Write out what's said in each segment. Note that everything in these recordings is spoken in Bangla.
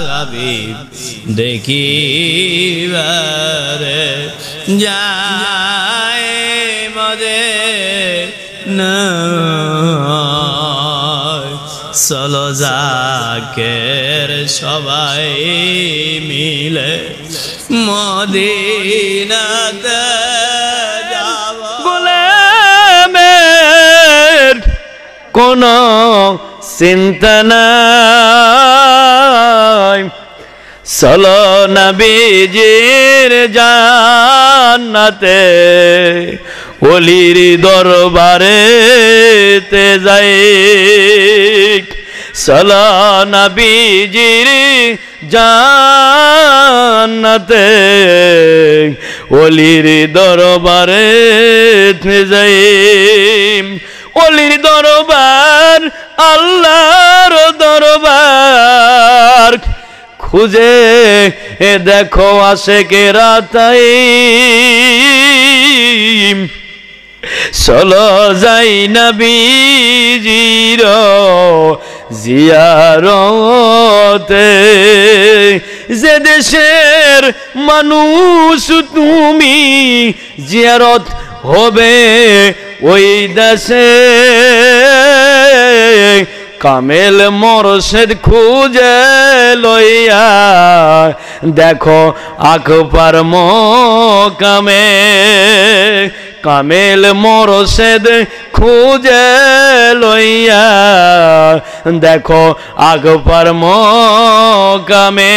হাবিব দেখিবারে যায় মদিনা চলো জাকের সবাই মিলে মদিনাতে যাব গোলামের কোনো চিন্তা নাই চলো নবীজির জান্নাতে ওলির দরবারেতে যাই চলো নবীজির জান্নাতে ওলির দরবারেতে যাই ওলির দরবার আল্লাহর দরবার খুঁজে দেখো আশেকেরা তাই চলো যাই নবীজির জিয়ারতে যে দেশের মানুষ তুমি জিয়ারত হবে ওই দেশে কামেল মোরশেদ খুঁজে লইয়া দেখো আকবার মোকামে কামেল মোরশেদ খুঁজে লইয়া দেখো আকবার মোকামে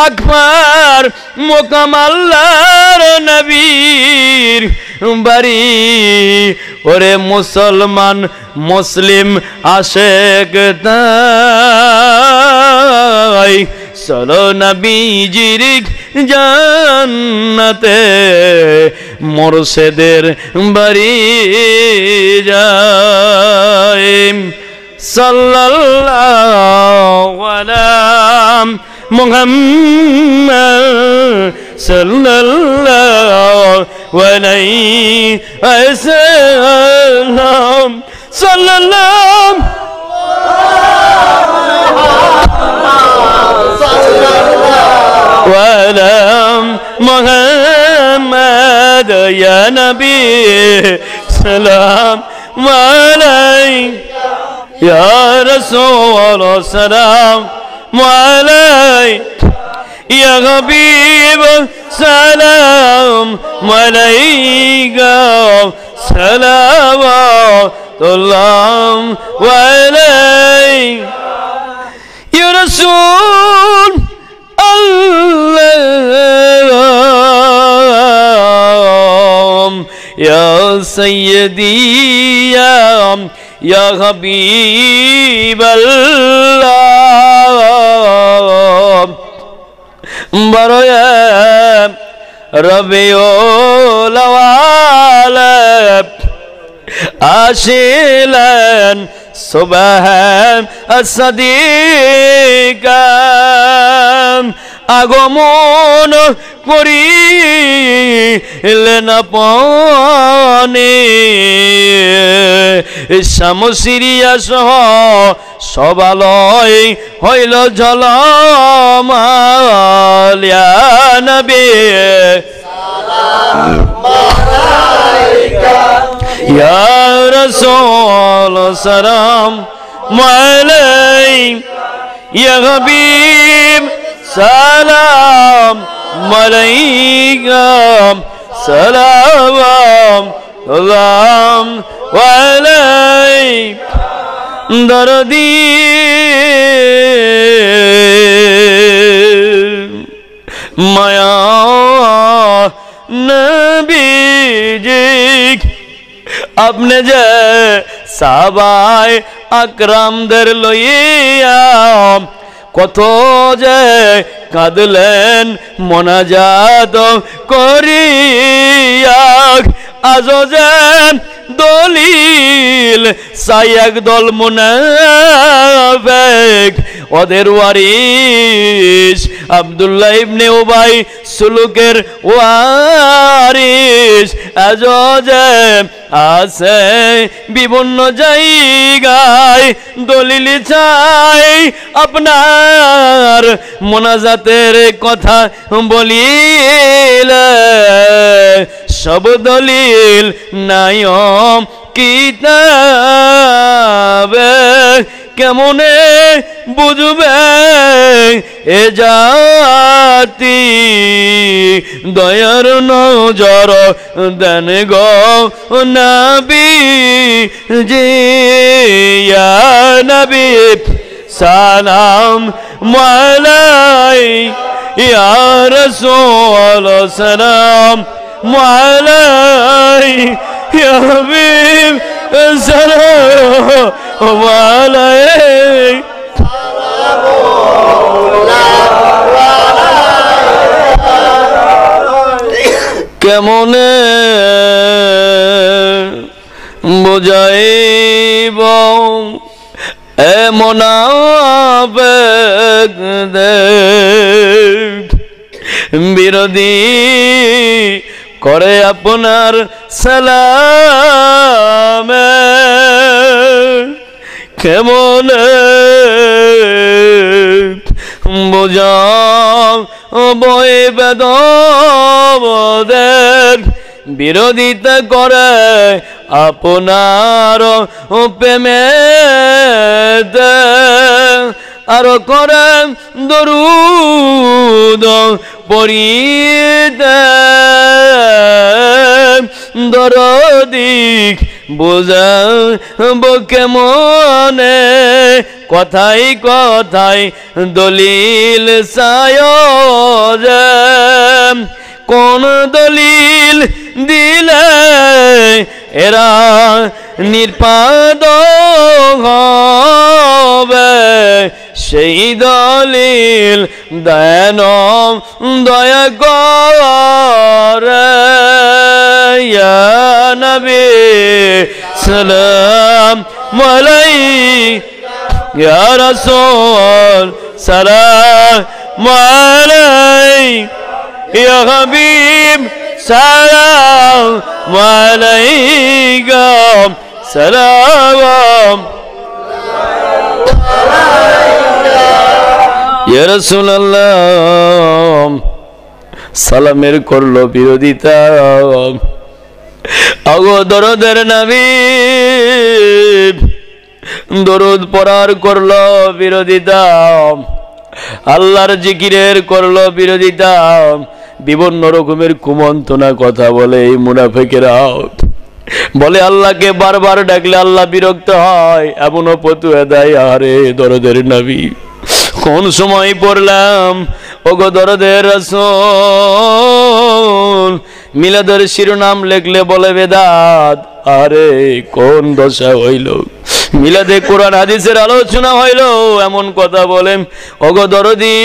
আকবার মোকাম আল্লাহর নবীর বাড়ি ওরে মুসলমান মুসলিম আশেক তাই চলো নবীজির জান্নাতে মোরশেদের বাড়ি যায় সাল্লাল্লাহু আলা মুহাম্মদ সাল্লাল্লাহু আলাইহি ওয়াসাল্লাম সাল্লাল্লাহু وعلى محمد يا نبي سلام عليك يا رسول سلام عليك يا حبيب سلام عليك صلوات الله عليك يا رسول الله يا سيدي يا حبيب الله بريا ربيع الأول أشيلن سبحان الصديق আগমন করিলেন আপনি শামসিরিয়া সহ সবালয় হইল ঝলমল ইয়া নবী সালাম আলাইকা ইয়া রাসূল সালাম আলাইকা ইয়া হাবিব সালাম আলাইকা সালাম আলাইকা দরদি মায়া নবীজি আপনি যে সাহাবায়ে আকরামদের লইয়া কত যে কাঁদলেন মোনাজাত করিয়া আজ যে দলিল চাই একদল মুনাফিক ওদের ওয়ারিস আব্দুল্লাহ ইবনে উবাই সুলুকের ওয়ারিস আজ যে আছে বিভিন্ন জায়গায় দলিল চাই আপনার আর মোনাজাতের কথা বলিলে সব দলিল নাইম কিতাবে কেমনে বুঝবে এ জাতি দয়ার নজর দেন গো নবী জি ইয়া নবী সালাম আলাই ইয়া রাসূল সালাম আলাই ইয়া হাবিব সালাম আলাই কেমনে বুঝাইব এমন আবেগ বিরোধী করে আপনার সালামে কেমন বোঝাও বই বেদদের বিরোধিতা করে আপনার প্রেমে আর করে দরুদ পড়িতে দরদিক বুঝাব কেমনে কথাই কথাই দলিল সায়জ কোন দলিল দিলে এরা নির্পাদ হবে সেই দলিল দেন দয়া করে ইয়া নবী সালাম আলাইহি ইয়া রাসূল সালাম আলাইহি ইয়া হাবিব সালাম আলাইকা সালাম ইয়া রাসূলুল্লাহ সালামের করলো বিরোধিতা আগো দরদের নবী দরুদ পড়ার করলো বিরোধিতা আল্লাহর জিকিরের করলো বিরোধিতা বিভিন্ন রকমের কুমন্ত্রণা কথা বলে এই মুনাফিকেরা বলে আল্লাহকে বারবার ডাকলে আল্লাহ বিরক্ত হয় এমনও ফতুয়া দেয় আরে দরদের নবী কোন সময় পড়লাম ওগো দরদের রাসূল মিলাদের শিরোনাম লিখলে বলে বেদাত আরে কোন দশা হইল মিলাদে কোরআন হাদিসের আলোচনা হইল এমন কথা বলেন ওগো দরদি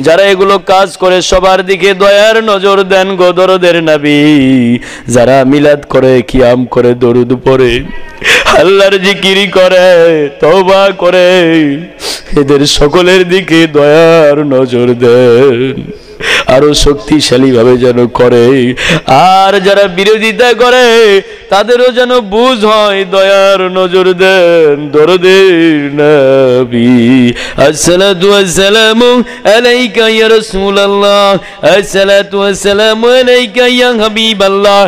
যারা এগুলো কাজ করে সবার দিকে দয়ার নজর দেন গো দরদের নবী যারা মিলাদ করে কিয়াম করে দরুদ পড়ে আল্লাহর জিকির করে তওবা করে এদের সকলের দিকে দয়ার নজর দেন আরো শক্তিশালী ভাবে যেন করে আর যারা বিরোধিতা করে তাদেরও যেন বুঝ হয় দয়ার নজর দেন দরদের নবী আসসালাতু ওয়াসসালামু আলাইকা ইয়া রাসূলুল্লাহ আসসালাতু ওয়াসসালামু আলাইকা ইয়া হাবিবাল্লাহ।